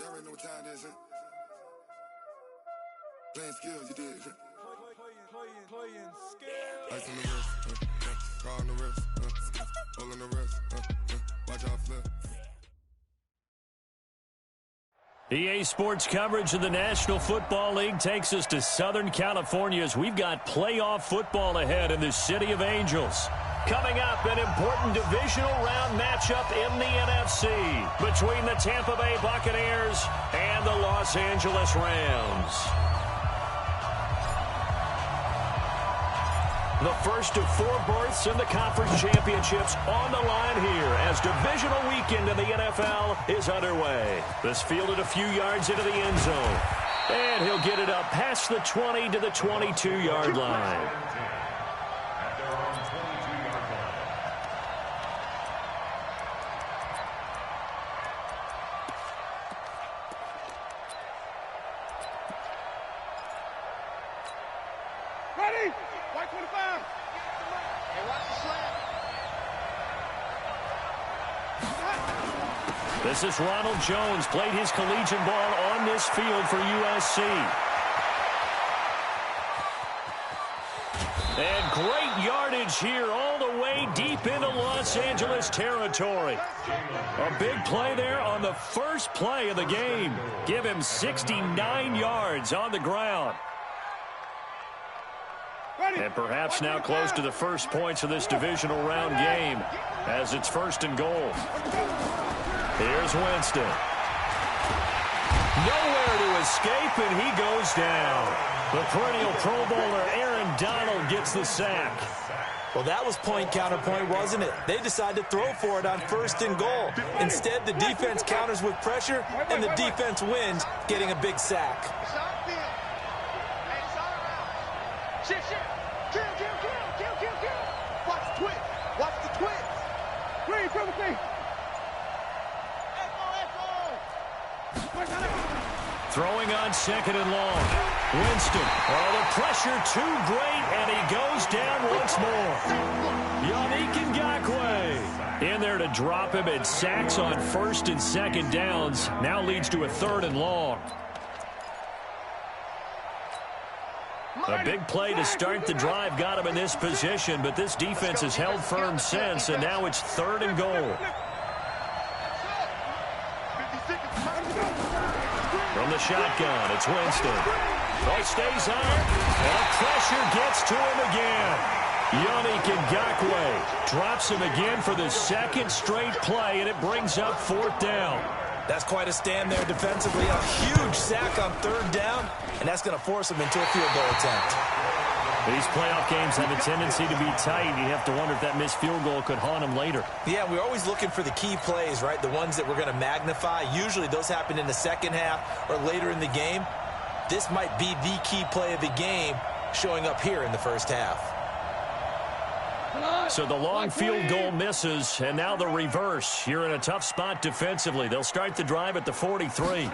Y'all already know what time it is, huh? Playing skills, you did. Playing skills. Ice on the wrist, car on the wrist, hole on the wrist, watch out flip. EA Sports coverage of the National Football League takes us to Southern California as we've got playoff football ahead in the City of Angels. Coming up, an important divisional round matchup in the NFC between the Tampa Bay Buccaneers and the Los Angeles Rams. The first of 4 berths in the conference championships on the line here as divisional weekend in the NFL is underway. This fielded a few yards into the end zone. And he'll get it up past the 20 to the 22-yard line. Ready? White 25. Hey, watch the slant. This is Ronald Jones, played his collegiate ball on this field for USC. And great yardage here all the way deep into Los Angeles territory. A big play there on the first play of the game. Give him 69 yards on the ground. And perhaps now close to the first points of this divisional round game as it's 1st and goal. Here's Winston. Nowhere to escape, and he goes down. The perennial Pro Bowler Aaron Donald gets the sack. Well, that was point counterpoint, wasn't it? They decided to throw for it on 1st and goal. Instead, the defense counters with pressure, and the defense wins, getting a big sack. Watch the twist. Watch the twist. Green, Timothy. Throwing on 2nd and long. Winston. Oh, the pressure too great, and he goes down once more. Yannick Ngakoue in there to drop him, and sacks on 1st and 2nd downs. Now leads to a 3rd and long. A big play to start the drive got him in this position, but this defense has held firm since, and now it's 3rd and goal. From the shotgun, it's Winston. Oh, stays on, and pressure gets to him again. Yannick Ngakoue drops him again for the 2nd straight play, and it brings up 4th down. That's quite a stand there defensively. A huge sack on 3rd down, and that's going to force him into a field goal attempt. These playoff games have a tendency to be tight. You have to wonder if that missed field goal could haunt him later. Yeah, we're always looking for the key plays, right? The ones that we're going to magnify. Usually those happen in the 2nd half or later in the game. This might be the key play of the game showing up here in the 1st half. So the long field goal misses, and now the reverse. You're in a tough spot defensively. They'll start the drive at the 43.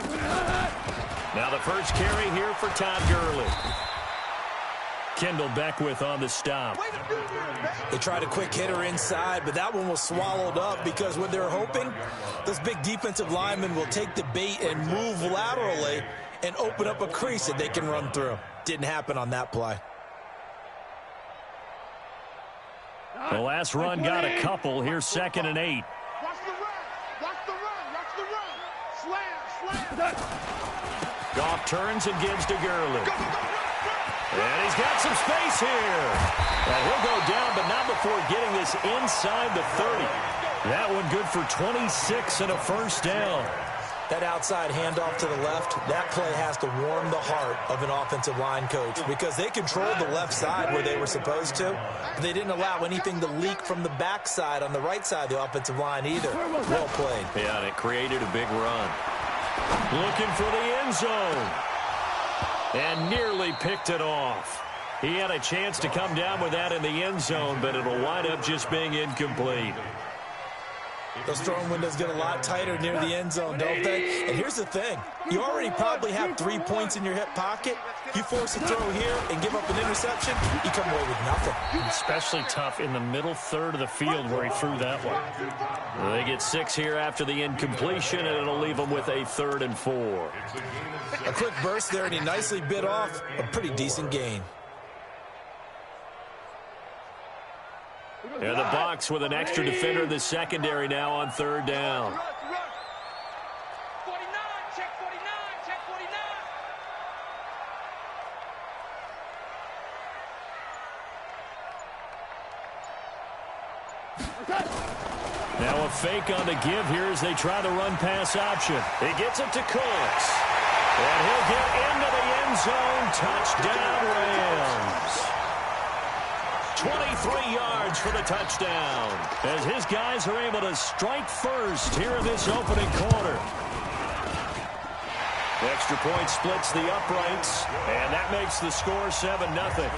Now the first carry here for Todd Gurley. Kendall Beckwith on the stop. They tried a quick hitter inside, but that one was swallowed up because what they're hoping, those big defensive linemen will take the bait and move laterally and open up a crease that they can run through. Didn't happen on that play. The last run got a couple. Here's 2nd and 8. Watch the run. Watch the run. Watch the run. Slam. Goff turns and gives to Gurley. And he's got some space here. And he'll go down, but not before getting this inside the 30. That one good for 26 and a 1st down. That outside handoff to the left, that play has to warm the heart of an offensive line coach because they controlled the left side where they were supposed to. But they didn't allow anything to leak from the backside on the right side of the offensive line either. Well played. Yeah, and it created a big run. Looking for the end zone. And nearly picked it off. He had a chance to come down with that in the end zone, but it'll wind up just being incomplete. Those throwing windows get a lot tighter near the end zone, don't they? And here's the thing. You already probably have 3 points in your hip pocket. You force a throw here and give up an interception, you come away with nothing. Especially tough in the middle third of the field where he threw that one. They get 6 here after the incompletion, and it'll leave them with a 3rd and 4. A quick burst there, and he nicely bit off a pretty decent gain. And the Bucs with an extra defender in the secondary now on 3rd down. 49, check 49, check 49. Now a fake on the give here as they try the run-pass option. He gets it to Cooks. And he'll get into the end zone. Touchdown, Rams. 23 yards for the touchdown as his guys are able to strike first here in this opening quarter. The extra point splits the uprights, and that makes the score 7-0.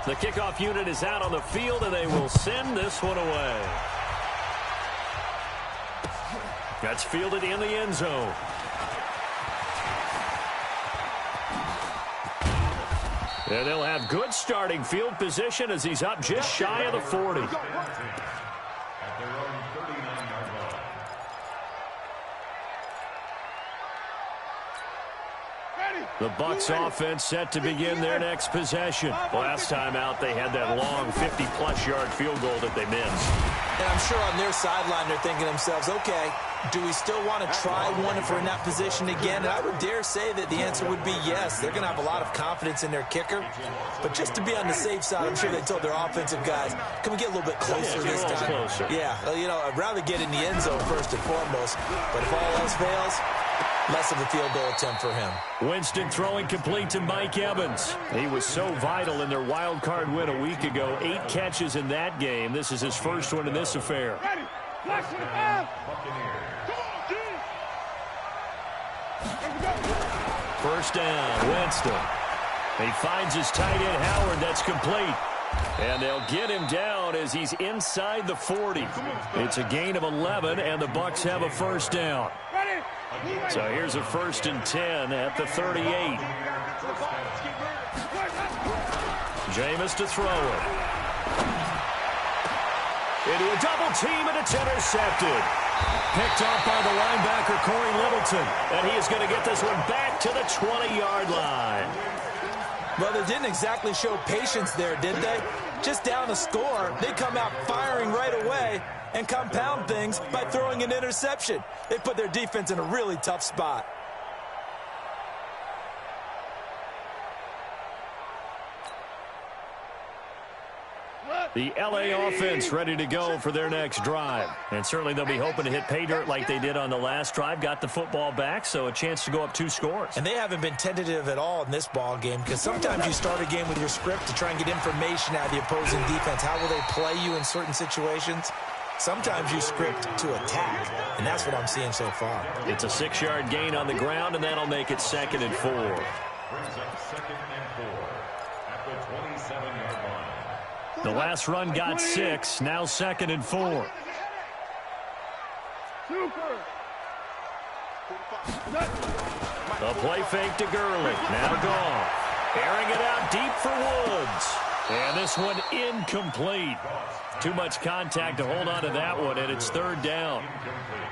The kickoff unit is out on the field, and they will send this one away. That's fielded in the end zone. And they'll have good starting field position as he's up just shy of the 40. The Bucs offense set to begin their next possession. Last time out, they had that long 50-plus yard field goal that they missed. And I'm sure on their sideline they're thinking to themselves, okay, do we still want to try one if we're in that position again? And I would dare say that the answer would be yes. They're going to have a lot of confidence in their kicker. But just to be on the safe side, I'm sure they told their offensive guys, can we get a little bit closer this time? Closer. Yeah, well, you know, I'd rather get in the end zone first and foremost. But if all else fails, less of a field goal attempt for him. Winston throwing complete to Mike Evans. He was so vital in their wild card win a week ago. 8 catches in that game. This is his first one in this affair. Ready, flash it up. First down, Winston. He finds his tight end, Howard. That's complete. And they'll get him down as he's inside the 40. It's a gain of 11, and the Bucs have a first down. So here's a 1st and 10 at the 38. Jameis to throw it. Into a double team, and it's intercepted. Picked off by the linebacker, Corey Littleton. And he is going to get this one back to the 20-yard line. Well, they didn't exactly show patience there, did they? Just down a score, they come out firing right away and compound things by throwing an interception. They put their defense in a really tough spot. The L.A. offense ready to go for their next drive. And certainly they'll be hoping to hit pay dirt like they did on the last drive. Got the football back, so a chance to go up 2 scores. And they haven't been tentative at all in this ball game because sometimes you start a game with your script to try and get information out of the opposing defense. How will they play you in certain situations? Sometimes you script to attack, and that's what I'm seeing so far. It's a 6-yard gain on the ground, and that'll make it 2nd and 4. Brings up 2nd and 4 at the 27-yard line. The last run got 6, now 2nd and 4. A play fake to Gurley, now gone. Airing it out deep for Woods. And this one incomplete. Too much contact to hold on to that one, and it's 3rd down.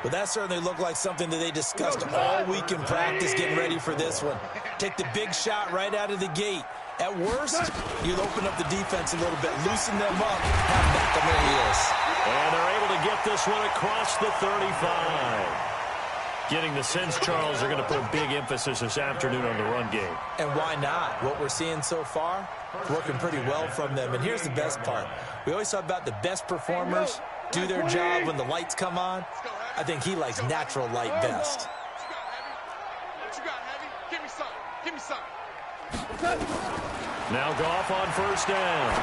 Well, that certainly looked like something that they discussed all week in practice getting ready for this one. Take the big shot right out of the gate. At worst, you'd open up the defense a little bit, loosen them up, have them back on their heels. And they're able to get this one across the 35. Getting the sense, Charles, they're going to put a big emphasis this afternoon on the run game. And why not? What we're seeing so far, working pretty well from them. And here's the best part. We always talk about the best performers do their job when the lights come on. I think he likes natural light best. What you got, Heavy? Give me some. Give me some. Now Goff on 1st down.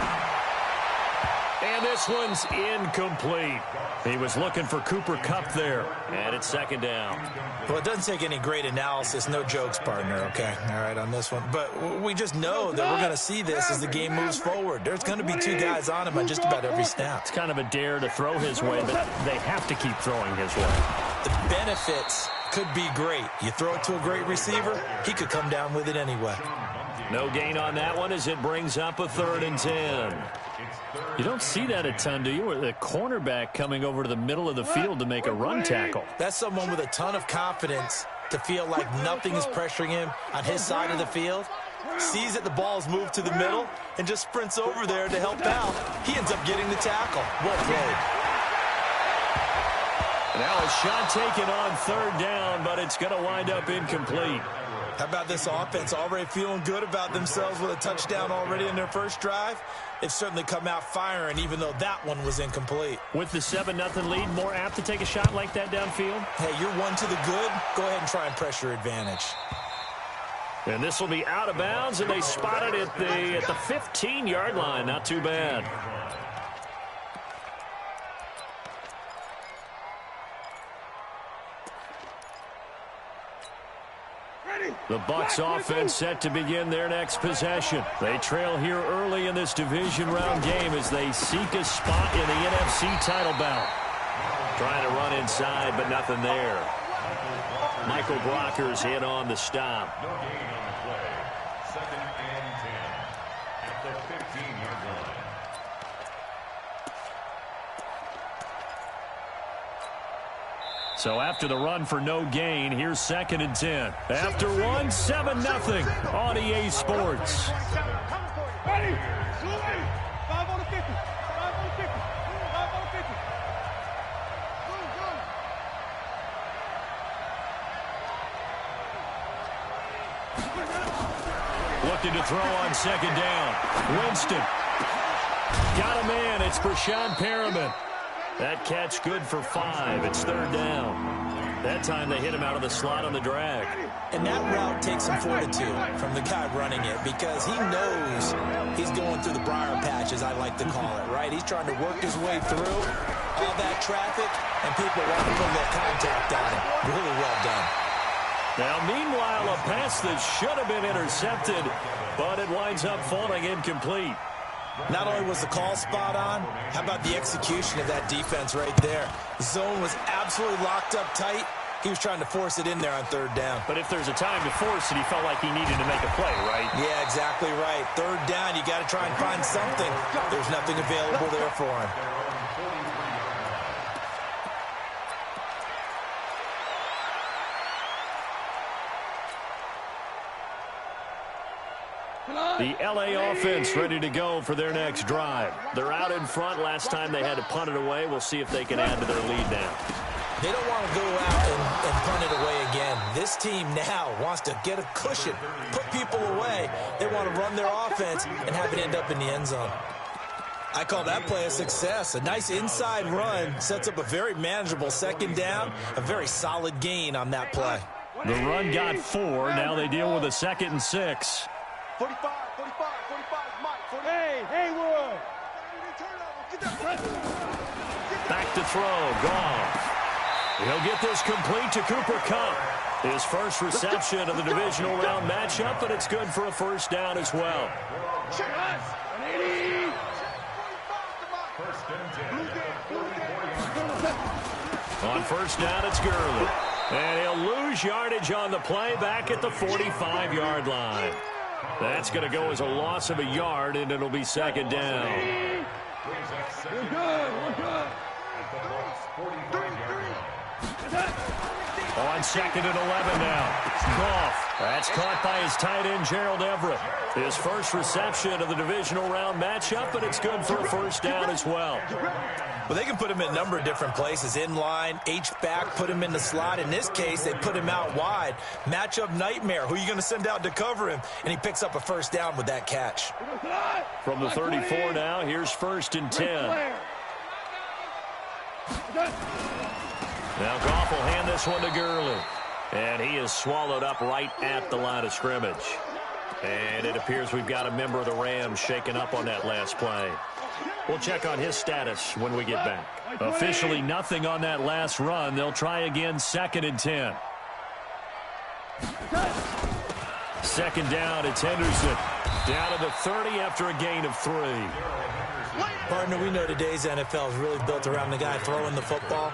And this one's incomplete. He was looking for Cooper Kupp there, and it's second down. Well, it doesn't take any great analysis. No jokes, partner, okay? All right, on this one. But we just know that we're going to see this as the game moves forward. There's going to be two guys on him on just about every snap. It's kind of a dare to throw his way, but they have to keep throwing his way. The benefits could be great. You throw it to a great receiver, he could come down with it anyway. No gain on that one as it brings up a 3rd and 10. You don't see that a ton, do you? Or the cornerback coming over to the middle of the field to make a run tackle. That's someone with a ton of confidence to feel like nothing is pressuring him on his side of the field. Sees that the ball's moved to the middle and just sprints over there to help out. He ends up getting the tackle. Well played. Now a shot taken on 3rd down, but it's going to wind up incomplete. How about this offense already feeling good about themselves with a touchdown already in their first drive? They've certainly come out firing, even though that one was incomplete. With the 7-0 lead, more apt to take a shot like that downfield? Hey, you're one to the good. Go ahead and try and press your advantage. And this will be out of bounds, and they spot it at the 15-yard line. Not too bad. The Bucs offense set to begin their next possession. They trail here early in this division round game as they seek a spot in the NFC title bout. Trying to run inside, but nothing there. Michael Brockers in on the stop. No gain on the play. 2nd and 10 at the 15-yard line. So after the run for no gain, here's 2nd and 10. After one, 7-0 on EA Sports. Ready? 5 on the 50. 5 on the 50. 5 on the 50. Looking to throw on 2nd down. Winston. Got a man. It's Brashad Perriman. That catch good for 5. It's 3rd down. That time they hit him out of the slot on the drag. And that route takes some fortitude from the guy running it because he knows he's going through the briar patch, as I like to call it, right? He's trying to work his way through all that traffic, and people want to put a little contact on him. Really well done. Now, meanwhile, a pass that should have been intercepted, but it winds up falling incomplete. Not only was the call spot on, how about the execution of that defense right there? The zone was absolutely locked up tight. He was trying to force it in there on 3rd down. But if there's a time to force it, he felt like he needed to make a play, right? Yeah, exactly right. 3rd down, you got to try and find something. There's nothing available there for him. The LA offense ready to go for their next drive. They're out in front. Last time they had to punt it away. We'll see if they can add to their lead now. They don't want to go out and punt it away again. This team now wants to get a cushion, put people away. They want to run their offense and have it end up in the end zone. I call that play a success. A nice inside run sets up a very manageable 2nd down, a very solid gain on that play. The run got 4. Now they deal with a 2nd and 6. 45, Mike. Hey, Haywood. Back to throw. Goff. He'll get this complete to Cooper Kupp. His first reception of the divisional round matchup, but it's good for a 1st down as well. On 1st down, it's Gurley. And he'll lose yardage on the play back at the 45-yard line. That's going to go as a loss of a yard, and it'll be 2nd down. We're good. On 2nd and 11 now. Goff. That's caught by his tight end, Gerald Everett. His first reception of the divisional round matchup, but it's good for a 1st down as well. Well, they can put him in a number of different places. In line, H-back, put him in the slot. In this case, they put him out wide. Matchup nightmare. Who are you going to send out to cover him? And he picks up a 1st down with that catch. From the 34 now, here's 1st and 10. Now Goff will hand this one to Gurley. And he is swallowed up right at the line of scrimmage. And it appears we've got a member of the Rams shaken up on that last play. We'll check on his status when we get back. Officially nothing on that last run. They'll try again, 2nd and 10. Second down, it's Henderson. Down to the 30 after a gain of 3. Partner, we know today's NFL is really built around the guy throwing the football.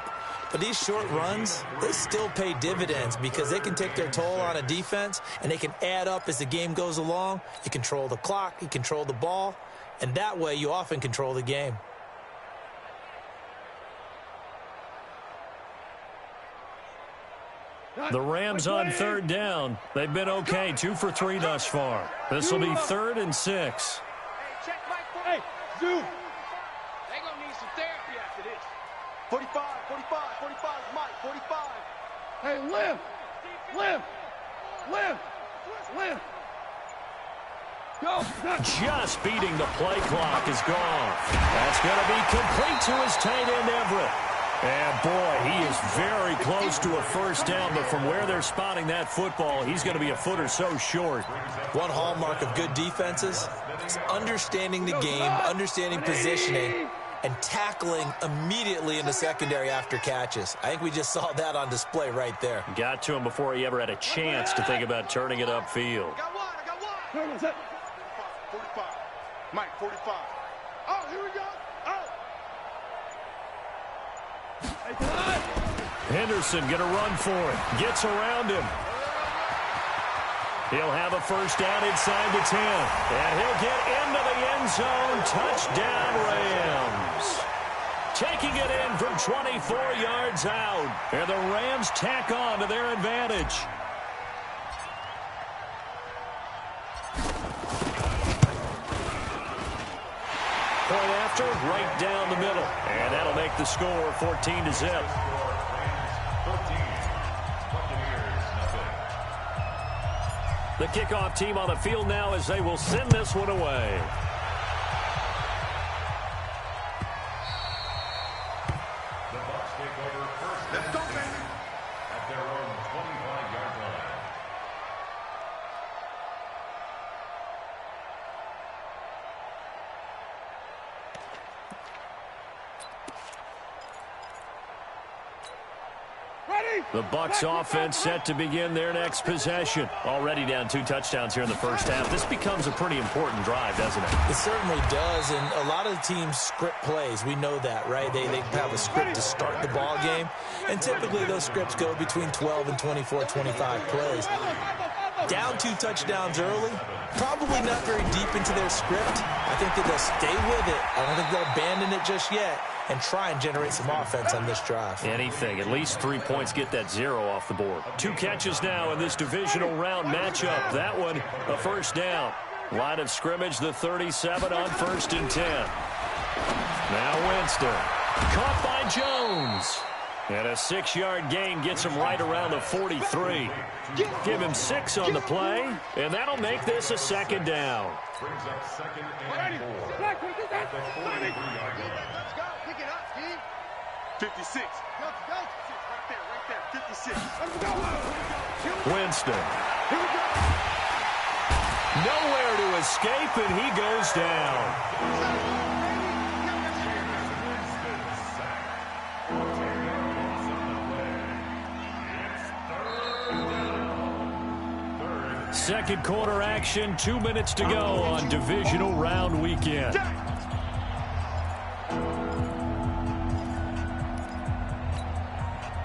But these short runs, they still pay dividends because they can take their toll on a defense, and they can add up as the game goes along. You control the clock, you control the ball, and that way you often control the game. The Rams on 3rd down. They've been okay, 2 for 3 thus far. This will be 3rd and 6. Hey, Zoom. They gonna need some therapy after this. 45, Mike, 45. Hey, lift. Go. Just beating the play clock is gone. That's going to be complete to his tight end, Everett. And, boy, he is very close to a first down, but from where they're spotting that football, he's going to be a foot or so short. One hallmark of good defenses is understanding the game, understanding positioning, and tackling immediately in the secondary after catches. I think we just saw that on display right there. Got to him before he ever had a chance to think about turning it upfield. I got one. 45. Mike, 45. Oh, here we go. Oh. Henderson going to run for it. Gets around him. He'll have a first down inside the 10. And he'll get into the end zone. Touchdown, Rams. Taking it in from 24 yards out. And the Rams tack on to their advantage. Point after, right down the middle. And that'll make the score 14-0. The kickoff team on the field now as they will send this one away. The Bucs take over first. Let's go, baby. At their own 25-yard line. The Bucs offense set to begin their next possession. Already down 2 touchdowns here in the first half. This becomes a pretty important drive, doesn't it? It certainly does, and a lot of the teams script plays. We know that, right? They have a script to start the ball game, and typically those scripts go between 12 and 24, 25 plays. Down 2 touchdowns early, probably not very deep into their script. I think that they'll stay with it. I don't think they'll abandon it just yet and try and generate some offense on this drive. Anything. At least 3 points get that 0 off the board. 2 catches now in this divisional round matchup. That one, a first down. Line of scrimmage, the 37 on 1st and 10. Now Winston. Caught by Jones. And a 6-yard gain gets him right around the 43. Give him 6 on the play, and that'll make this a 2nd down. Brings up 2nd and 4. At the 43-yard line. Let's go. Pick it up, Steve. 56. Go. Right there. 56. Winston. Nowhere to escape, and he goes down. Second quarter action, 2 minutes to go on divisional round weekend.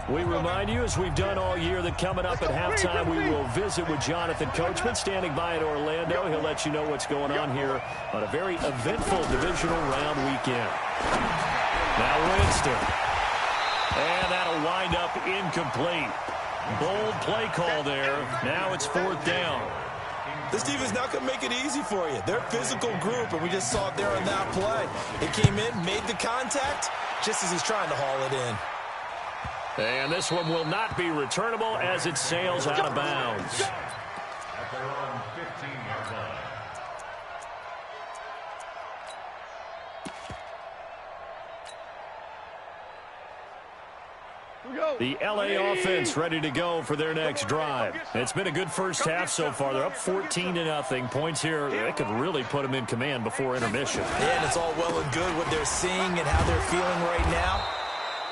We remind you, as we've done all year, that coming up at halftime, we will visit with Jonathan Coachman, standing by in Orlando. He'll let you know what's going on here on a very eventful divisional round weekend. Now Winston. And that'll wind up incomplete. Bold play call there. Now it's 4th down. This defense not going to make it easy for you. They're a physical group, and we just saw it there on that play. It came in, made the contact, just as he's trying to haul it in. And this one will not be returnable as it sails out of bounds. At their own 15-yard line. Here we go. The LA offense ready to go for their next drive. It's been a good first half so far. They're up 14-0. Points here, they could really put them in command before intermission. Yeah, and it's all well and good what they're seeing and how they're feeling right now.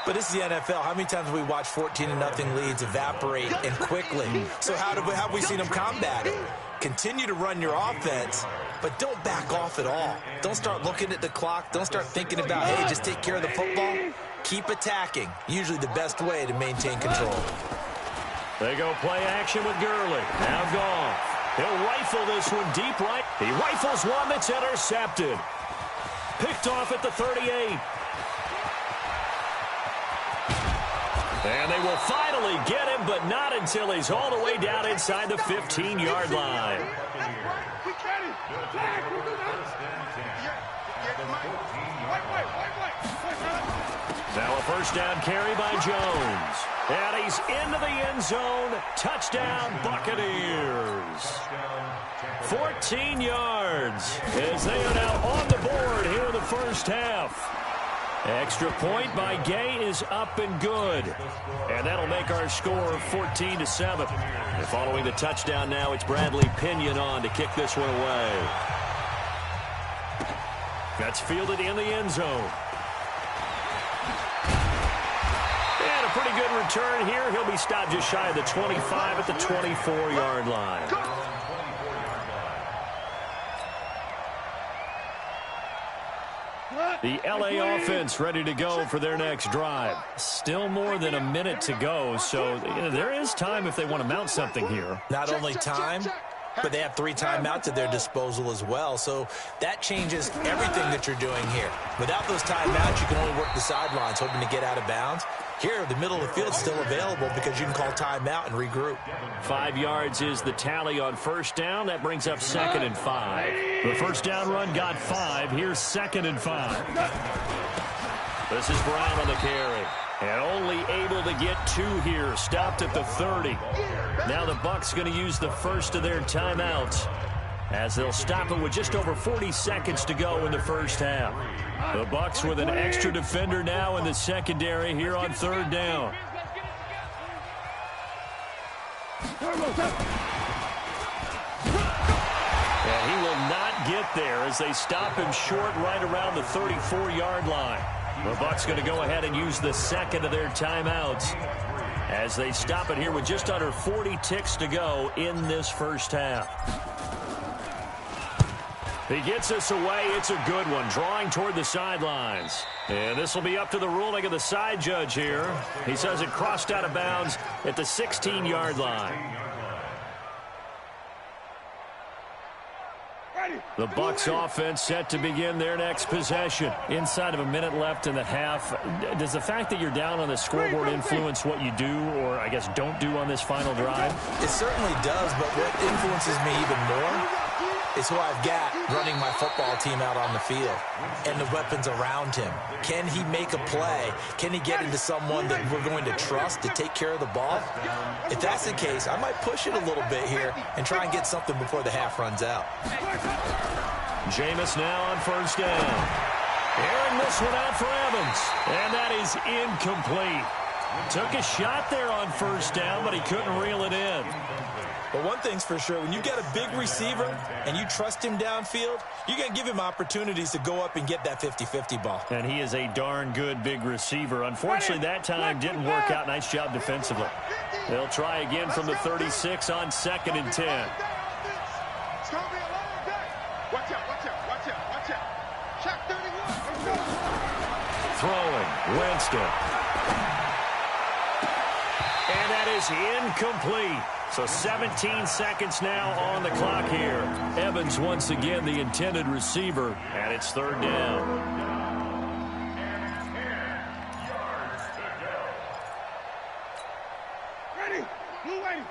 But this is the NFL. How many times have we watched 14-0 leads evaporate and quickly? So how have we seen them combat it? Continue to run your offense, but don't back off at all. Don't start looking at the clock. Don't start thinking about, hey, just take care of the football. Keep attacking. Usually the best way to maintain control. They go play action with Gurley. Now Goff. He'll rifle this one deep right. He rifles one that's intercepted. Picked off at the 38. And they will finally get him, but not until he's all the way down inside the 15-yard line. Now a first down carry by Jones. And he's into the end zone. Touchdown, Buccaneers. 14 yards as they are now on the board here in the first half. Extra point by Gay is up and good. And that'll make our score 14-7. And following the touchdown now, it's Bradley Pinion on to kick this one away. That's fielded in the end zone. And a pretty good return here. He'll be stopped just shy of the 25 at the 24-yard line. The LA offense ready to go for their next drive. Still more than a minute to go, so there is time if they want to mount something here. Not only time, but they have 3 timeouts at their disposal as well, so that changes everything that you're doing here. Without those timeouts, you can only work the sidelines, hoping to get out of bounds. Here, the middle of the field is still available because you can call timeout and regroup. 5 yards is the tally on first down. That brings up 2nd and 5. The first down run got 5. Here's 2nd and 5. This is Brown on the carry. And only able to get 2 here. Stopped at the 30. Now the Bucs going to use the first of their timeouts as they'll stop it with just over 40 seconds to go in the first half. The Bucs with an extra defender now in the secondary here on 3rd down. And he will not get there as they stop him short right around the 34-yard line. The Bucs going to go ahead and use the second of their timeouts as they stop it here with just under 40 ticks to go in this first half. He gets us away. It's a good one, drawing toward the sidelines. And this will be up to the ruling of the side judge here. He says it crossed out of bounds at the 16-yard line. The Bucs offense set to begin their next possession. Inside of a minute left in the half. Does the fact that you're down on the scoreboard influence what you do, or I guess don't do on this final drive? It certainly does, but what influences me even more is who I've got running my football team out on the field and the weapons around him. Can he make a play? Can he get into someone that we're going to trust to take care of the ball? If that's the case, I might push it a little bit here and try and get something before the half runs out. Jameis now on first down. Airing this one out for Evans. And that is incomplete. Took a shot there on first down, but he couldn't reel it in. But one thing's for sure, when you've got a big receiver and you trust him downfield, you're going to give him opportunities to go up and get that 50-50 ball. And he is a darn good big receiver. Unfortunately, that time didn't work out. Nice job defensively. They'll try again from the 36 on 2nd and 10. Watch out, watch out, watch out, watch out. Shot 31. Throwing, Winston. And that is incomplete. So 17 seconds now on the clock here. Evans once again the intended receiver, and it's 3rd down. Ready? Blue waiting.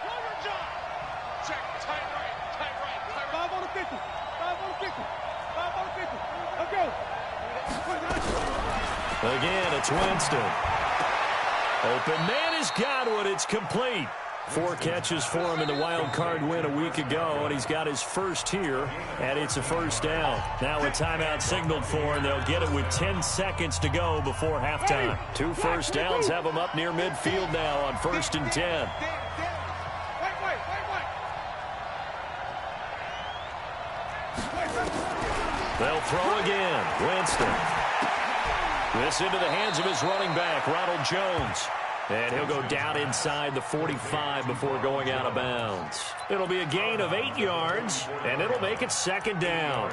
Roller jump. Check, tight right, tight right, tight right. 5 on the 50. 5 on the 50. 5 on the 50. Let's go. Again, it's Winston. Open man is Godwin. It's complete. 4 catches for him in the wild card win a week ago, and he's got his first here, and it's a first down. Now a timeout signaled for, and they'll get it with 10 seconds to go before halftime. 2 first downs have them up near midfield now on 1st and 10. They'll throw again. Winston. This into the hands of his running back, Ronald Jones. And he'll go down inside the 45 before going out of bounds. It'll be a gain of 8 yards, and it'll make it 2nd down.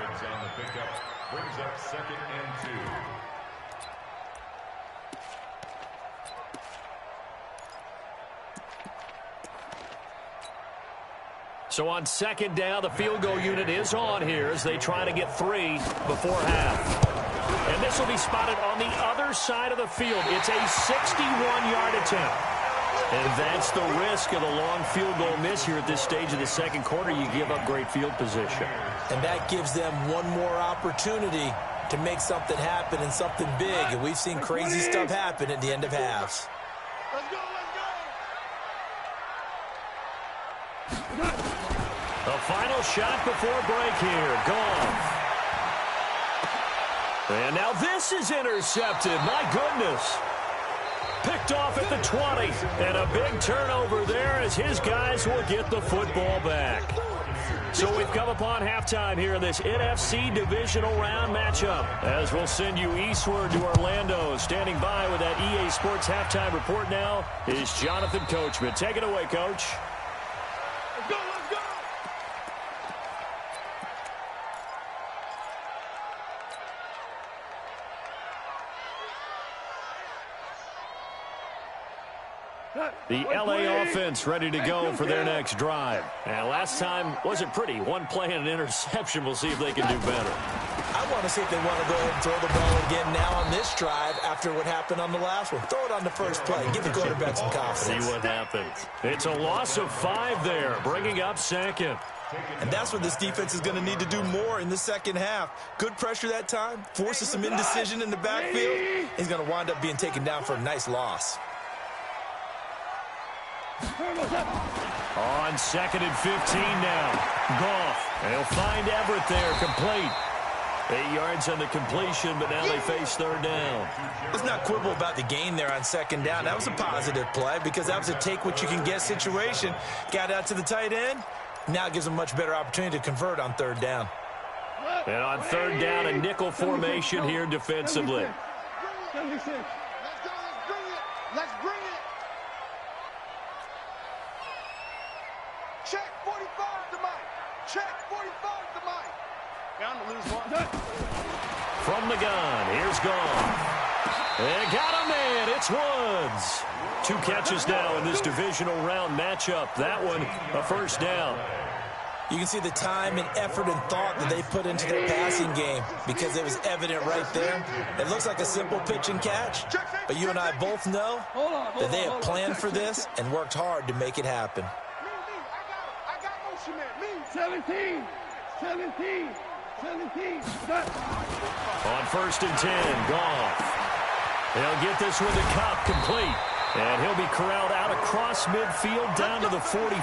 Brings up 2nd and 2. So on 2nd down, the field goal unit is on here as they try to get 3 before half. And this will be spotted on the other side of the field. It's a 61-yard attempt. And that's the risk of the long field goal miss here at this stage of the 2nd quarter. You give up great field position. And that gives them one more opportunity to make something happen and something big. And we've seen crazy stuff happen at the end of halves. Let's go, let's go. A final shot before break here. Gone. And now this is intercepted. My goodness. Picked off at the 20. And a big turnover there as his guys will get the football back. So we've come upon halftime here in this NFC divisional round matchup. As we'll send you eastward to Orlando. Standing by with that EA Sports halftime report now is Jonathan Coachman. Take it away, Coach. Let's go, let's go. The LA offense ready to go for their next drive. And last time wasn't pretty. One play and an interception. We'll see if they can do better. I want to see if they want to go ahead and throw the ball again now on this drive after what happened on the last one. Throw it on the first play. Give the quarterback some confidence. See what happens. It's a loss of 5 there, bringing up 2nd. And that's what this defense is going to need to do more in the 2nd half. Good pressure that time. Forces some indecision in the backfield. He's going to wind up being taken down for a nice loss. On 2nd and 15 now. Goff. They'll find Everett there, complete. 8 yards on the completion, but now they face 3rd down. Let's not quibble about the gain there on 2nd down. That was a positive play because that was a take-what-you-can-get situation. Got out to the tight end. Now it gives them a much better opportunity to convert on 3rd down. And on 3rd down, a nickel formation here defensively. 76. Let's go, let's bring it. Let's bring it. Check 45 to Mike. Check 45 to Mike. Bound to lose 1. From the gun, here's Goff. They got a man. It's Woods. 2 catches now in this divisional round matchup. That one, a 1st down. You can see the time and effort and thought that they put into their passing game because it was evident right there. It looks like a simple pitch and catch, but you and I both know that they have planned for this and worked hard to make it happen. I got motion man. Me. 17. On 1st and 10, Goff. They'll get this one to Cup, complete. And he'll be corralled out across midfield down to the 45.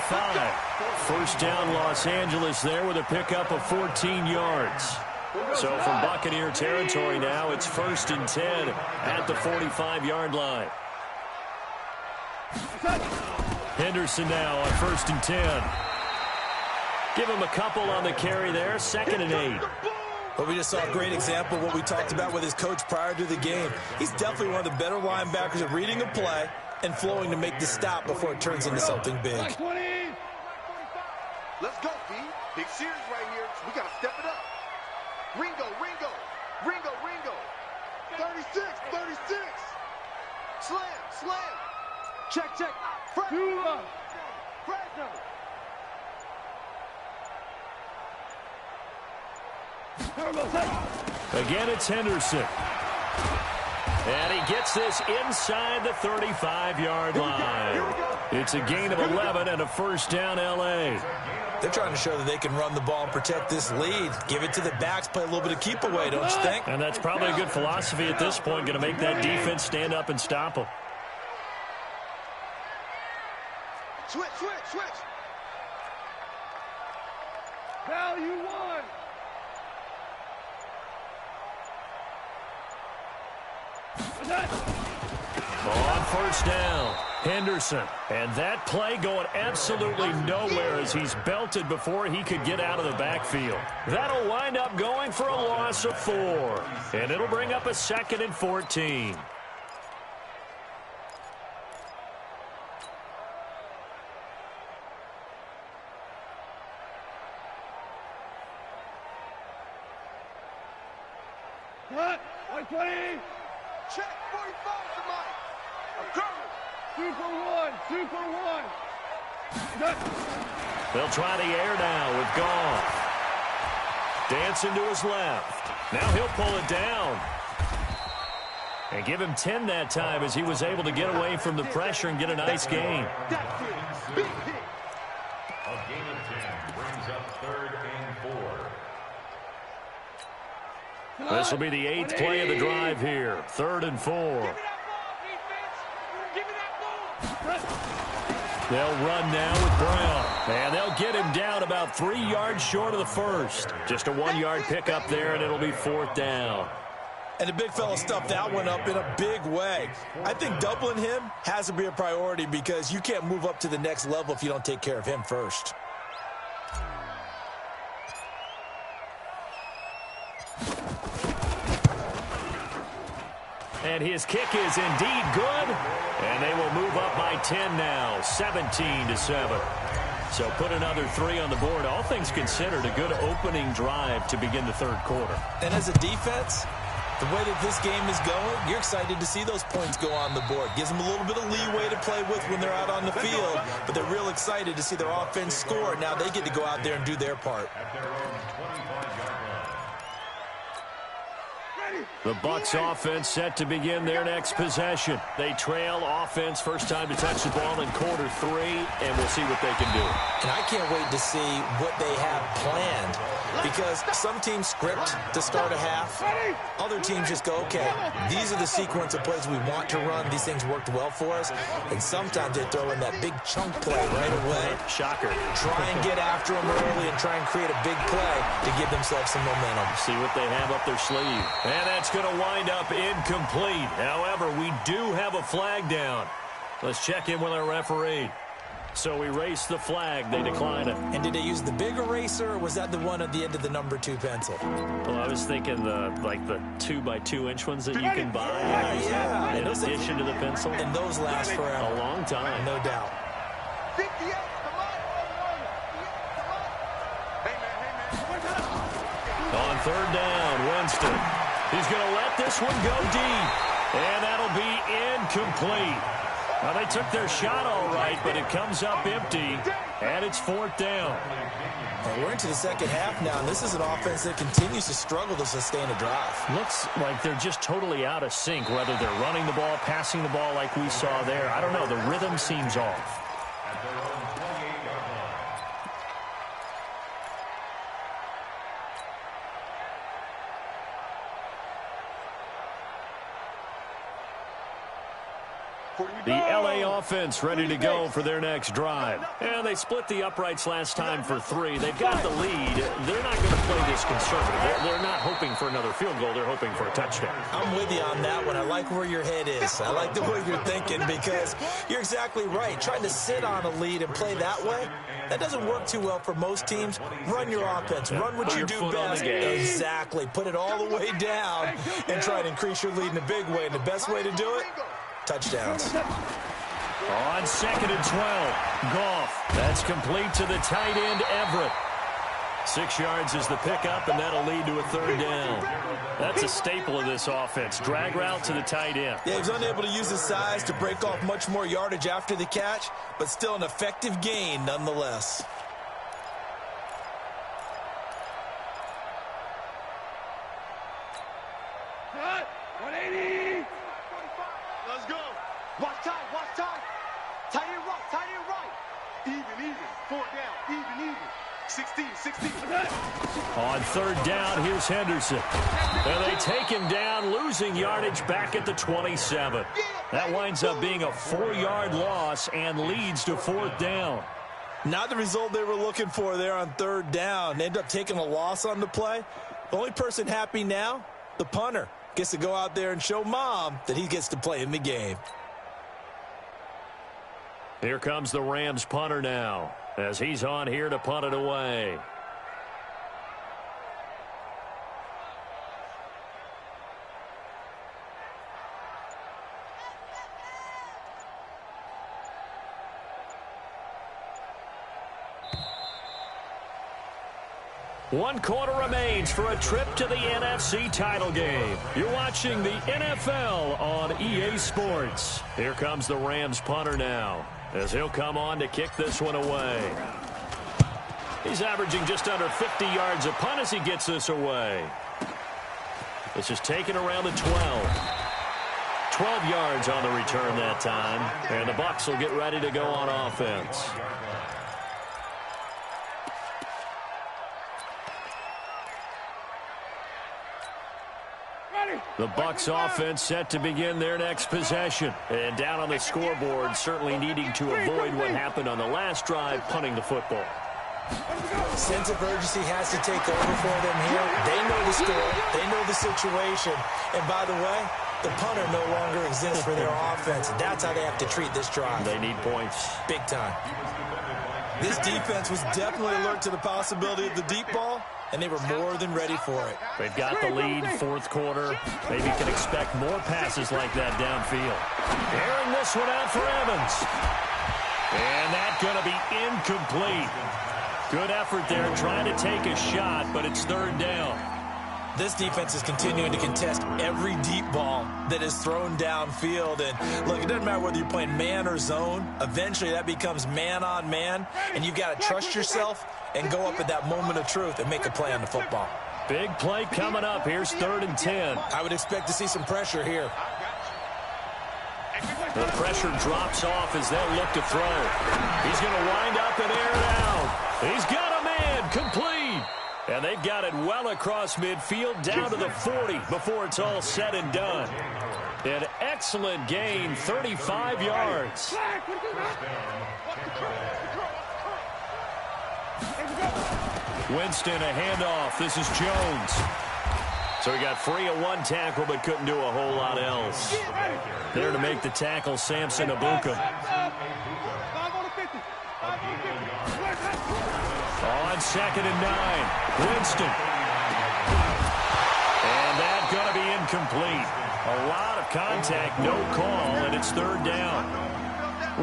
1st down Los Angeles there with a pickup of 14 yards. So from Buccaneer territory now, it's 1st and 10 at the 45-yard line. Henderson now on 1st and 10. Give him a couple on the carry there, 2nd and 8. But we just saw a great example of what we talked about with his coach prior to the game. He's definitely one of the better linebackers at reading a play and flowing to make the stop before it turns into something big. Let's go, B. Big series right here. So we got to step it up. Ringo. 36. Slam. Check. Fresh. Again, it's Henderson. And he gets this inside the 35-yard line. It's a gain of 11 and a 1st down, L.A. They're trying to show that they can run the ball and protect this lead. Give it to the backs, play a little bit of keep away, don't you think? And that's probably a good philosophy at this point, going to make that defense stand up and stop them. Switch. Value one. On first down, Henderson. And that play going absolutely nowhere as he's belted before he could get out of the backfield. That'll wind up going for a loss of 4. And it'll bring up a 2nd and 14. Cut. 120. Check 45 somebody. I'm coming. 2 for 1. 2 for 1. Cut. They'll try the air now with Goff. Dancing to his left. Now he'll pull it down. And give him 10 that time as he was able to get away from the pressure and get a nice gain. That's it. Big hit. A gain of 10 brings up 3rd and 4. This will be the 8th play of the drive here. 3rd and 4. Give me that ball, defense. Give me that ball. They'll run now with Brown. And they'll get him down about 3 yards short of the first. Just a 1-yard pickup there, and it'll be 4th down. And the big fella stuffed that one up in a big way. I think doubling him has to be a priority because you can't move up to the next level if you don't take care of him first. And his kick is indeed good. And they will move up by 10 now, 17-7. So put another 3 on the board. All things considered, a good opening drive to begin the 3rd quarter. And as a defense, the way that this game is going, you're excited to see those points go on the board. Gives them a little bit of leeway to play with when they're out on the field, but they're real excited to see their offense score. Now they get to go out there and do their part. At their own 25-yard line. The Bucs offense set to begin their next possession. They trail offense, first time to touch the ball in quarter 3, and we'll see what they can do. And I can't wait to see what they have planned because some teams script to start a half. Other teams just go, okay, these are the sequence of plays we want to run. These things worked well for us. And sometimes they throw in that big chunk play right away. Shocker. Try and get after them early and try and create a big play to give themselves some momentum. See what they have up their sleeve. And that's going to wind up incomplete. However, we do have a flag down. Let's check in with our referee. So we race the flag. They decline it. And did they use the big eraser, or was that the one at the end of the number 2 pencil? Well, I was thinking the 2x2-inch ones that you can buy. Yeah. In addition to the pencil. And those last forever. A long time. No doubt. 58, come on. Hey, man. On 3rd down, Winston. He's going to let this one go deep. And that'll be incomplete. Well, they took their shot all right, but it comes up empty, and it's 4th down. Well, we're into the second half now, and this is an offense that continues to struggle to sustain a drive. Looks like they're just totally out of sync, whether they're running the ball, passing the ball like we saw there. I don't know. The rhythm seems off. At their own 28-yard line. The LA offense ready to go for their next drive. And they split the uprights last time for 3. They've got the lead. They're not going to play this conservative. They're not hoping for another field goal. They're hoping for a touchdown. I'm with you on that one. I like where your head is. I like the way you're thinking because you're exactly right. Trying to sit on a lead and play that way, that doesn't work too well for most teams. Run your offense. Run what you do best. Exactly. Put it all the way down and try to increase your lead in a big way. And the best way to do it, touchdowns. On 2nd and 12, Goff. That's complete to the tight end, Everett. 6 yards is the pickup, and that'll lead to a 3rd down. That's a staple of this offense. Drag route to the tight end. Yeah, he was unable to use his size to break off much more yardage after the catch, but still an effective gain nonetheless. Cut. 180. Let's go. Watch time. Tight end right. Even. 4 down. Even. 16. On third down, here's Henderson. And they take him down, losing yardage back at the 27. That winds up being a 4-yard loss and leads to fourth down. Not the result they were looking for there on third down. They end up taking a loss on the play. The only person happy now, the punter, gets to go out there and show Mom that he gets to play in the game. Here comes the Rams punter now, as he's on here to punt it away. One quarter remains for a trip to the NFC title game. You're watching the NFL on EA Sports. Here comes the Rams punter now, as he'll come on to kick this one away. He's averaging just under 50 yards a punt as he gets this away. This is taken around the 12. 12 yards on the return that time, and the Bucs will get ready to go on offense. The Bucs offense set to begin their next possession. And down on the scoreboard, certainly needing to avoid what happened on the last drive, punting the football. Sense of urgency has to take over for them here. They know the score. They know the situation. And by the way, the punter no longer exists for their offense. And that's how they have to treat this drive. They need points. Big time. This defense was definitely alert to the possibility of the deep ball, and they were more than ready for it. They've got the lead, fourth quarter. Maybe can expect more passes like that downfield. Airing this one out for Evans. And that's going to be incomplete. Good effort there trying to take a shot, but it's third down. This defense is continuing to contest every deep ball that is thrown downfield. And look, it doesn't matter whether you're playing man or zone. Eventually that becomes man on man, and you've got to trust yourself and go up at that moment of truth and make a play on the football. Big play coming up. Here's 3rd and 10. I would expect to see some pressure here. The pressure drops off as they'll look to throw. He's going to wind up and air it out. He's got a man complete. And they've got it well across midfield down to the 40 before it's all said and done. An excellent gain, 35 yards. Winston, a handoff. This is Jones. So he got free of one tackle but couldn't do a whole lot else. There to make the tackle, Samson Abuka. On 2nd and 9, Winston. And that's going to be incomplete. A lot of contact, no call, and it's 3rd down.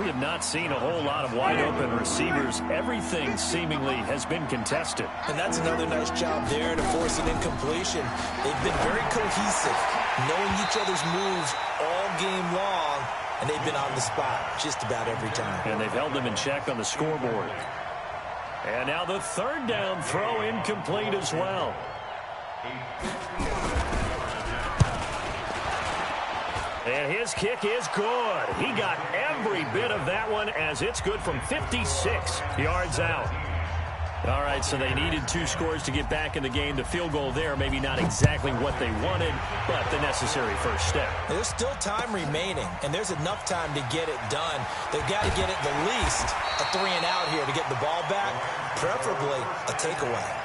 We have not seen a whole lot of wide-open receivers. Everything seemingly has been contested. And that's another nice job there to force an incompletion. They've been very cohesive, knowing each other's moves all game long, and they've been on the spot just about every time. And they've held them in check on the scoreboard. And now the 3rd down throw incomplete as well. And his kick is good. He got every bit of that one as it's good from 56 yards out. All right, so they needed 2 scores to get back in the game. The field goal there, maybe not exactly what they wanted, but the necessary first step. There's still time remaining, and there's enough time to get it done. They've got to get at the least a 3 and out here to get the ball back, preferably a takeaway.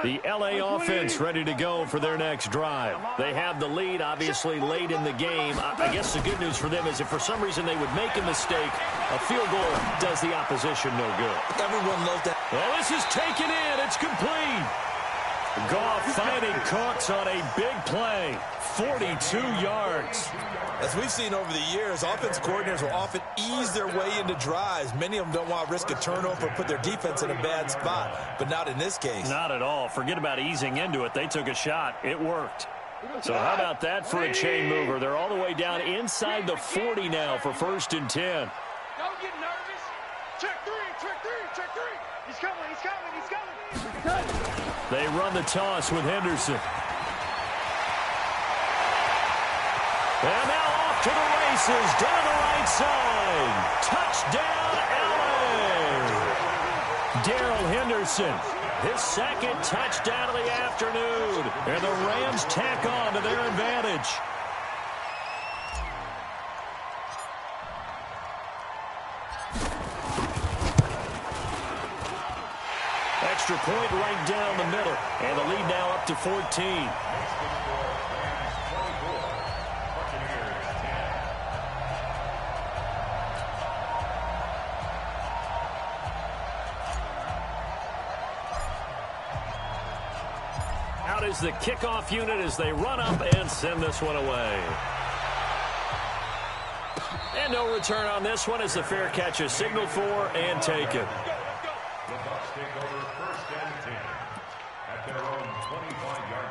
The LA offense ready to go for their next drive. They have the lead, obviously, late in the game. I guess the good news for them is if for some reason they would make a mistake, a field goal does the opposition no good. Everyone loves that. Well, this is taken in. It's complete. Goff finding Cox on a big play. 42 yards. As we've seen over the years, offense coordinators will often ease their way into drives. Many of them don't want to risk a turnover or put their defense in a bad spot, but not in this case. Not at all. Forget about easing into it. They took a shot. It worked. So how about that for a chain mover? They're all the way down inside the 40 now for 1st and 10. Don't get nervous. Check three. He's coming. They run the toss with Henderson. And now off to the races, down the right side. Touchdown, LA! Darrell Henderson, his 2nd touchdown of the afternoon. And the Rams tack on to their advantage. Extra point right down the middle. And the lead now up to 14. Out is the kickoff unit as they run up and send this one away. And no return on this one as the fair catch is signaled for and taken. The Bucs take over 1st and 10 at their own 25-yard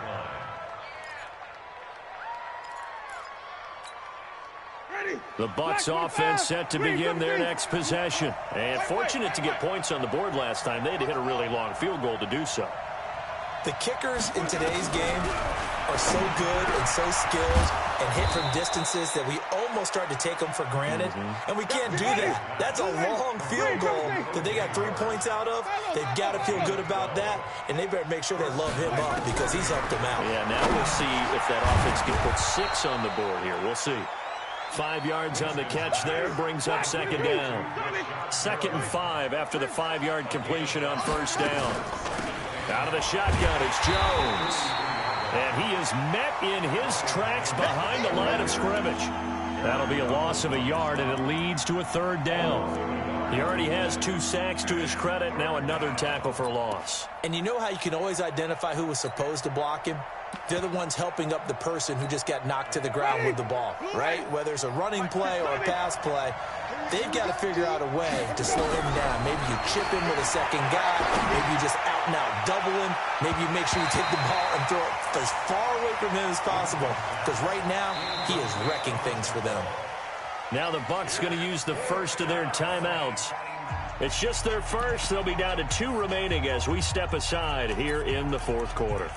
line. The Bucs offense set to begin their next possession. And fortunate to get points on the board last time. They had to hit a really long field goal to do so. The kickers in today's game are so good and so skilled and hit from distances that we almost start to take them for granted. And we can't do that. That's a long field goal that they got 3 points out of. They've got to feel good about that, and they better make sure they love him up because he's helped them out. Yeah, now we'll see if that offense can put 6 on the board here. We'll see. 5 yards on the catch there, brings up 2nd down. 2nd and 5 after the 5-yard completion on 1st down. Out of the shotgun, it's Jones. And he is met in his tracks behind the line of scrimmage. That'll be a loss of a yard, and it leads to a 3rd down. He already has 2 sacks to his credit. Now another tackle for loss. And you know how you can always identify who was supposed to block him? They're the ones helping up the person who just got knocked to the ground with the ball, right? Whether it's a running play or a pass play, they've got to figure out a way to slow him down. Maybe you chip him with a 2nd guy. Maybe you just out-and-out double him. Maybe you make sure you take the ball and throw it as far away from him as possible. Because right now, he is wrecking things for them. Now the Bucs going to use the first of their timeouts. It's just their first. They'll be down to 2 remaining as we step aside here in the 4th quarter.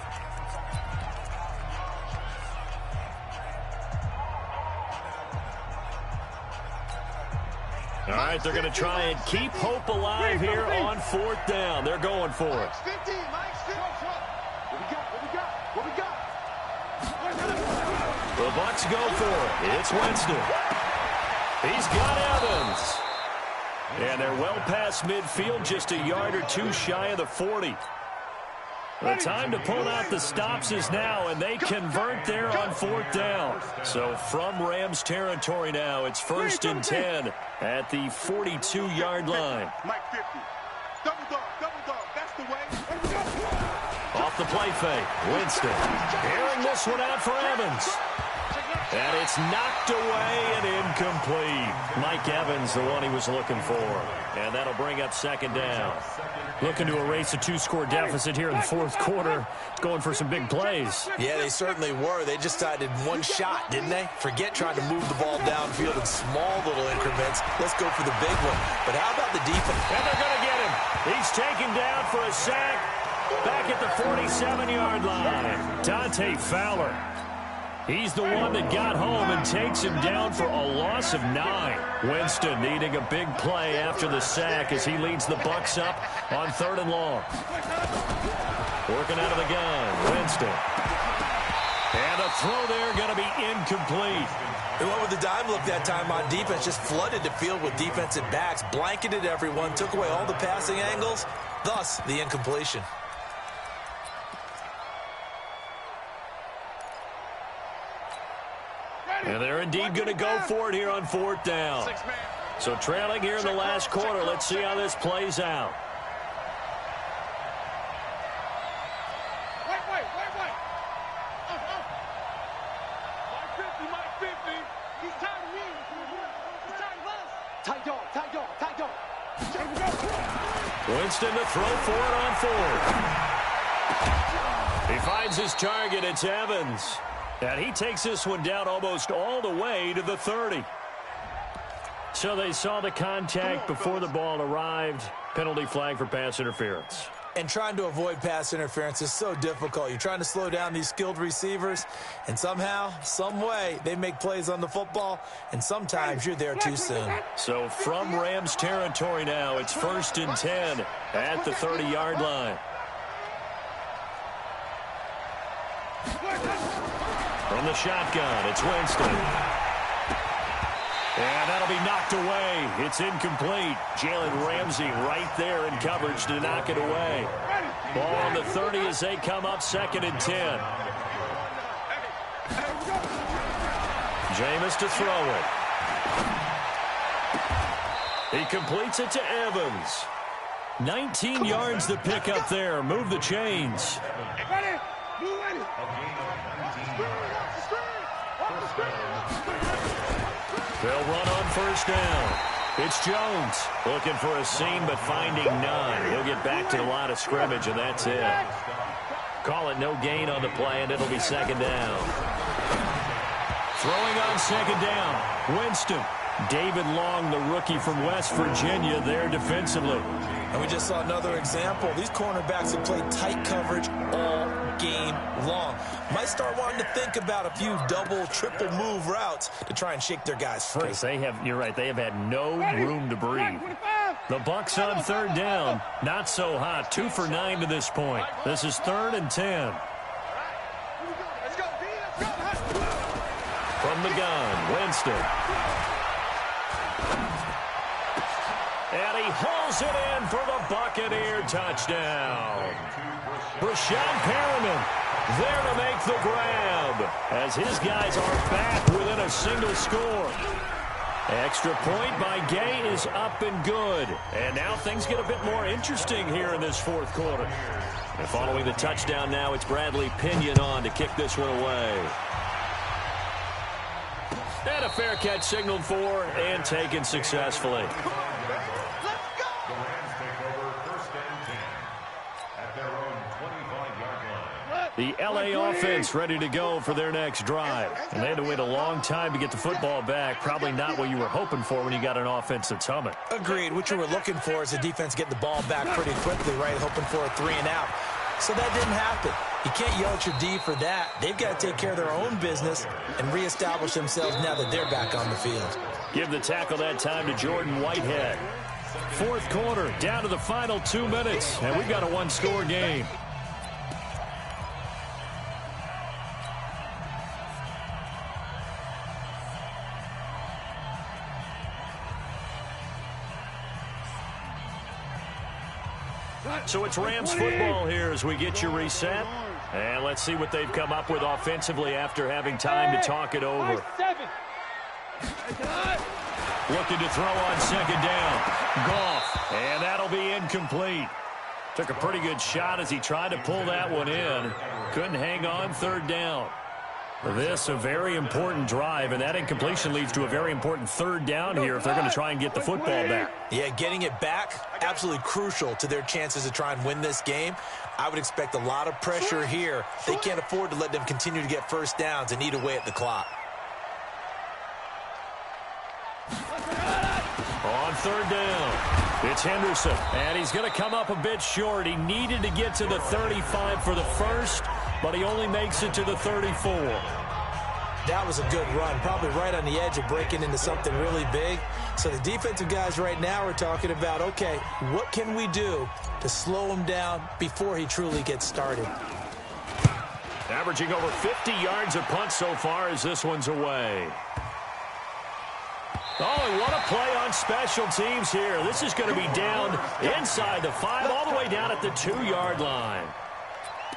All right, they're going to try and keep hope alive here on 4th down. They're going for it. The Bucs go for it. It's Winston. He's got Evans. And they're well past midfield, just a yard or 2 shy of the 40. The time to pull out the stops is now, and they convert there on 4th down. So from Rams territory now, it's 1st and 10 at the 42-yard line. Mike 50. Double dog, that's the way. Off the play fake, Winston. Airing this one out for Evans. And it's knocked away and incomplete. Mike Evans, the one he was looking for. And that'll bring up 2nd down. Looking to erase a 2-score deficit here in the 4th quarter. Going for some big plays. Yeah, they certainly were. They just decided one shot, didn't they? Forget trying to move the ball downfield in small little increments. Let's go for the big one. But how about the defense? And they're going to get him. He's taken down for a sack. Back at the 47-yard line. Dante Fowler. He's the one that got home and takes him down for a loss of 9. Winston needing a big play after the sack as he leads the Bucs up on 3rd and long. Working out of the gun, Winston. And a throw there going to be incomplete. They went with the dime look that time on defense, just flooded the field with defensive backs, blanketed everyone, took away all the passing angles, thus the incompletion. And they're indeed going to go for it here on 4th down. So trailing here in the last quarter. Let's see how this plays out. Wait. Mike 50. He's tired of me. He's tired of us. Tight dog. Winston to throw for it on 4th. He finds his target. It's Evans. And he takes this one down almost all the way to the 30. So they saw the contact before the ball arrived. Penalty flag for pass interference. And trying to avoid pass interference is so difficult. You're trying to slow down these skilled receivers, and somehow, some way, they make plays on the football, and sometimes you're there too soon. So from Rams territory now, it's 1st and 10 at the 30-yard line. From the shotgun, it's Winston. And that'll be knocked away. It's incomplete. Jalen Ramsey right there in coverage to knock it away. Ball on the 30 as they come up 2nd and 10. Jameis to throw it. He completes it to Evans. 19 yards to pick up there. Move the chains. They'll run on 1st down. It's Jones looking for a seam but finding none. He'll get back to the line of scrimmage, and that's it. Call it no gain on the play, and it'll be 2nd down. Throwing on 2nd down. Winston. David Long, the rookie from West Virginia, there defensively. And we just saw another example. These cornerbacks have played tight coverage all game long. Might start wanting to think about a few double, triple move routes to try and shake their guys free. You're right, they have had no room to breathe. The Bucs on 3rd down. Not so hot. 2 for 9 to this point. This is 3rd and 10. From the gun, Winston. And he hauls it in for the Buccaneer touchdown. Brashad Perriman there to make the grab as his guys are back within a single score. Extra point by Gay is up and good. And now things get a bit more interesting here in this 4th quarter. And following the touchdown now, it's Bradley Pinion on to kick this one away. And a fair catch signaled for and taken successfully. The L.A. offense ready to go for their next drive. And they had to wait a long time to get the football back. Probably not what you were hoping for when you got an offense that's humming. Agreed. What you were looking for is the defense getting the ball back pretty quickly, right? Hoping for a 3-and-out. So that didn't happen. You can't yell at your D for that. They've got to take care of their own business and reestablish themselves now that they're back on the field. Give the tackle that time to Jordan Whitehead. 4th quarter, down to the final 2 minutes. And we've got a 1-score game. So it's Rams football here as we get you reset. And let's see what they've come up with offensively after having time to talk it over. Looking to throw on 2nd down. Goff. And that'll be incomplete. Took a pretty good shot as he tried to pull that one in. Couldn't hang on 3rd down. This a very important drive, and that incompletion leads to a very important 3rd down here if they're going to try and get the football back. Yeah, getting it back, absolutely crucial to their chances to try and win this game. I would expect a lot of pressure here. They can't afford to let them continue to get 1st downs and eat away at the clock. On 3rd down, it's Henderson, and he's going to come up a bit short. He needed to get to the 35 for the first, but he only makes it to the 34. That was a good run, probably right on the edge of breaking into something really big. So the defensive guys right now are talking about, okay, what can we do to slow him down before he truly gets started? Averaging over 50 yards a punt so far as this one's away. Oh, and what a play on special teams here. This is going to be down inside the 5, all the way down at the 2-yard line.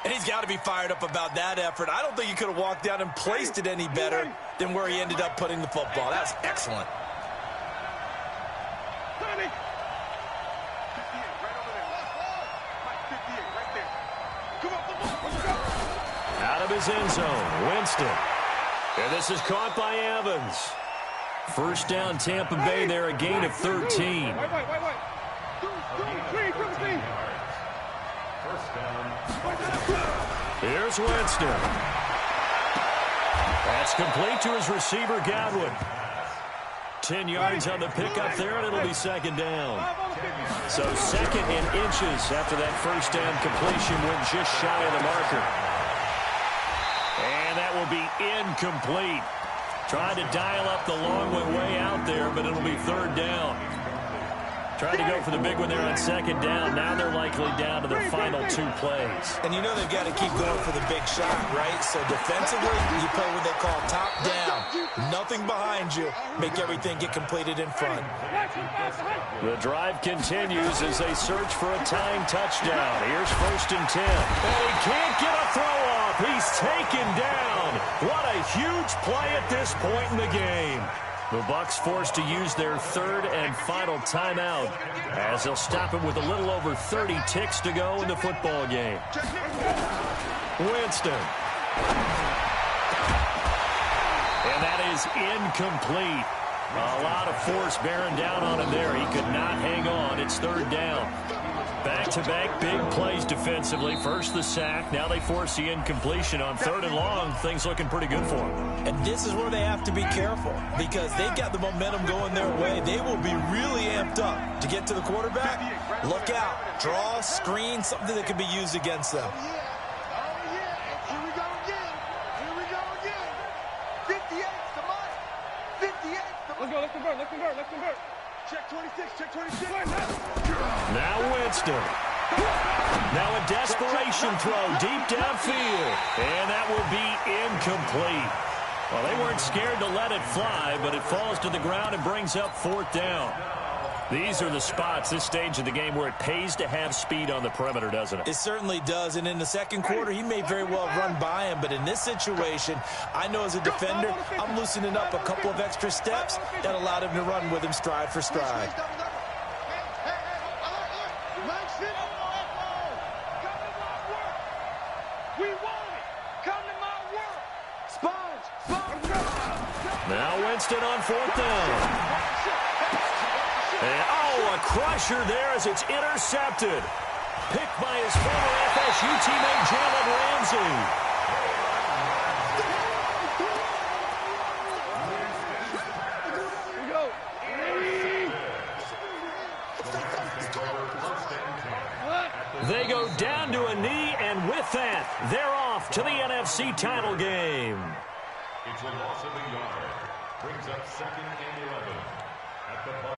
And he's got to be fired up about that effort. I don't think he could have walked down and placed it any better than where he ended up putting the football. That was excellent. Out of his end zone, Winston. And this is caught by Evans. 1st down, Tampa Bay there, a gain of 13. Here's Winston. That's complete to his receiver, Godwin. 10 yards on the pickup there, and it'll be second down. So second and inches after that first down completion went just shy of the marker. And that will be incomplete. Tried to dial up the long way out there, but it'll be third down. Tried to go for the big one there on second down. Now they're likely down to their final 2 plays. And you know they've got to keep going for the big shot, right? So defensively, you play what they call top down. Nothing behind you. Make everything get completed in front. The drive continues as they search for a tying touchdown. Here's first and 10. And he can't get a throw off. He's taken down. What a huge play at this point in the game. The Bucs forced to use their third and final timeout as they'll stop it with a little over 30 ticks to go in the football game. Winston. And that is incomplete. A lot of force bearing down on him there. He could not hang on. It's third down. Back-to-back big plays defensively. First the sack. Now they force the incompletion on third and long. Things looking pretty good for them. And this is where they have to be careful because they've got the momentum going their way. They will be really amped up to get to the quarterback. Look out. Draw, screen, something that can be used against them. Here we go again. Here we go again. 58's the mark. 58's the mark. Let's go. Let's convert. Check 26. Now Winston. Now a desperation throw deep downfield. And that will be incomplete. Well, they weren't scared to let it fly, but it falls to the ground and brings up fourth down. These are the spots, this stage of the game, where it pays to have speed on the perimeter, doesn't it? It certainly does, and in the second quarter, he may very well run by him, but in this situation, I know as a defender, I'm loosening up a couple of extra steps that allowed him to run with him stride for stride. Now Winston on fourth down. And, a crusher there as it's intercepted. Picked by his former FSU teammate, Jalen Ramsey. They go down to a knee, and with that, they're off to the NFC title game. It's a loss of a yard. Brings up second and 11 at the